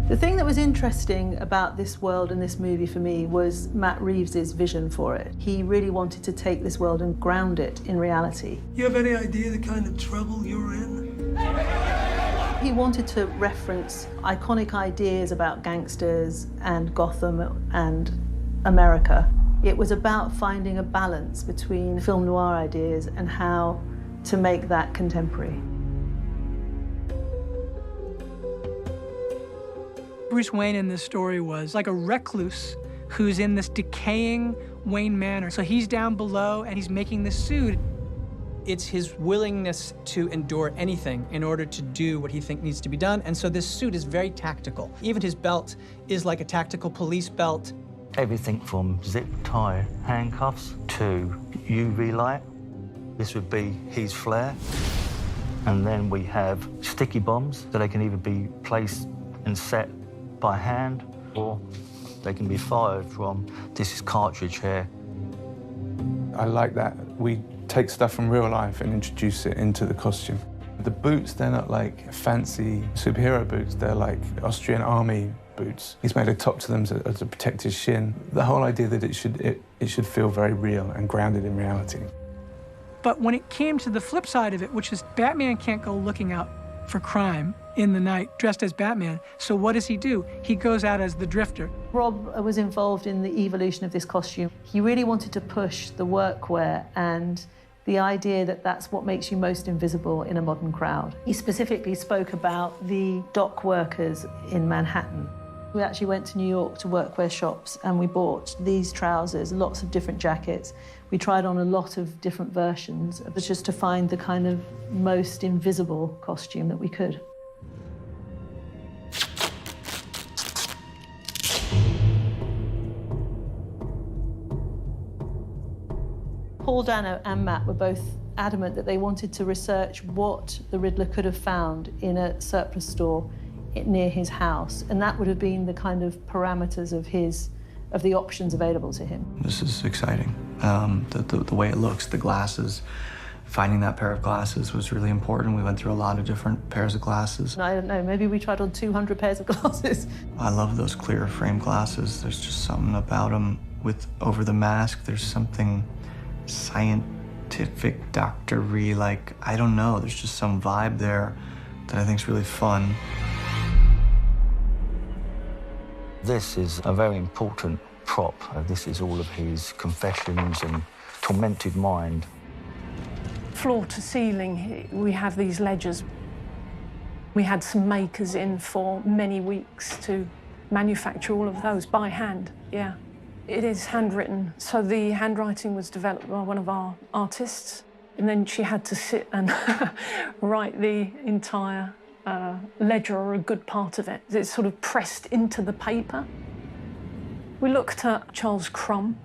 The thing that was interesting about this world and this movie for me was Matt Reeves' vision for it. He really wanted to take this world and ground it in reality. You have any idea the kind of trouble you're in? He wanted to reference iconic ideas about gangsters and Gotham and America. It was about finding a balance between film noir ideas and how to make that contemporary. Bruce Wayne in this story was like a recluse who's in this decaying Wayne Manor. So he's down below and he's making this suit. It's his willingness to endure anything in order to do what he thinks needs to be done. And so this suit is very tactical. Even his belt is like a tactical police belt. Everything from zip tie handcuffs to UV light. This would be his flare. And then we have sticky bombs, so they can either be placed and set by hand, or they can be fired from this cartridge here. I like that we take stuff from real life and introduce it into the costume. The boots, they're not like fancy superhero boots, they're like Austrian army boots. He's made a top to them to protect his shin. The whole idea that it should feel very real and grounded in reality. But when it came to the flip side of it, which is Batman can't go looking out for crime in the night dressed as Batman, so what does he do? He goes out as the Drifter. Rob was involved in the evolution of this costume. He really wanted to push the workwear and the idea that that's what makes you most invisible in a modern crowd. He specifically spoke about the dock workers in Manhattan. We actually went to New York to workwear shops and we bought these trousers, lots of different jackets. We tried on a lot of different versions. It was just to find the kind of most invisible costume that we could. Paul Dano and Matt were both adamant that they wanted to research what the Riddler could have found in a surplus store near his house, and that would have been the kind of parameters of the options available to him. This is exciting. The way it looks, the glasses, finding that pair of glasses was really important. We went through a lot of different pairs of glasses. I don't know, maybe we tried on 200 pairs of glasses. I love those clear frame glasses. There's just something about them with over the mask. There's something scientific, doctor-y, like, I don't know, there's just some vibe there that I think is really fun. This is a very important prop. This is all of his confessions and tormented mind. Floor to ceiling, we have these ledgers. We had some makers in for many weeks to manufacture all of those by hand, yeah. It is handwritten, so the handwriting was developed by one of our artists, and then she had to sit and write the entire ledger, or a good part of it. It's sort of pressed into the paper. We looked at Charles Crumb,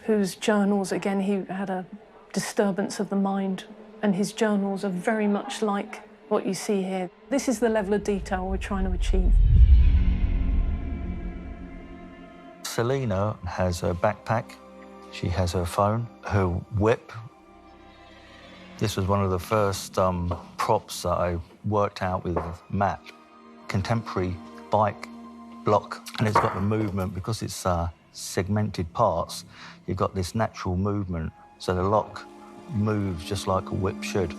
whose journals, again, he had a disturbance of the mind, and his journals are very much like what you see here. This is the level of detail we're trying to achieve. Selena has her backpack, she has her phone, her whip. This was one of the first props that I worked out with Matt. Contemporary bike block, and it's got the movement, because it's segmented parts, you've got this natural movement, so the lock moves just like a whip should.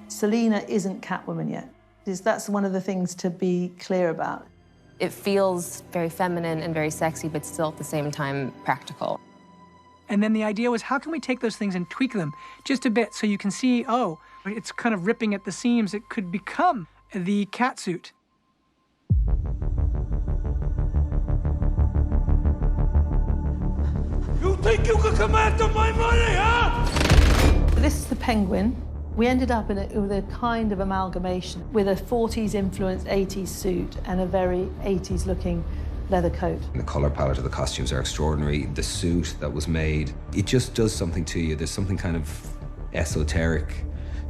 Selena isn't Catwoman yet. That's one of the things to be clear about. It feels very feminine and very sexy, but still at the same time practical. And then the idea was, how can we take those things and tweak them just a bit so you can see, oh, it's kind of ripping at the seams. It could become the catsuit. You think you can come after my money, huh? This is the Penguin. We ended up with a kind of amalgamation with a 40s influenced 80s suit and a very 80s looking leather coat. The colour palette of the costumes are extraordinary. The suit that was made, it just does something to you. There's something kind of esoteric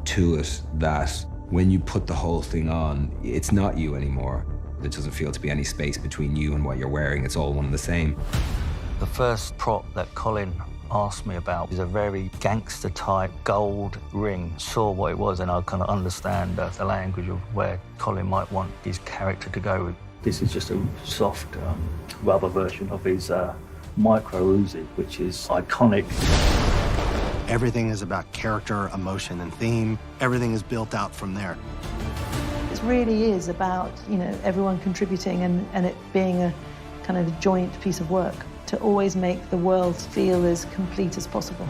to it that when you put the whole thing on, it's not you anymore. There doesn't feel to be any space between you and what you're wearing. It's all one and the same. The first prop that Colin asked me about is a very gangster-type gold ring. Saw what it was, and I kind of understand the language of where Colin might want his character to go with. This is just a soft rubber version of his micro Uzi, which is iconic. Everything is about character, emotion, and theme. Everything is built out from there. It really is about, you know, everyone contributing and it being a kind of joint piece of work to always make the world feel as complete as possible.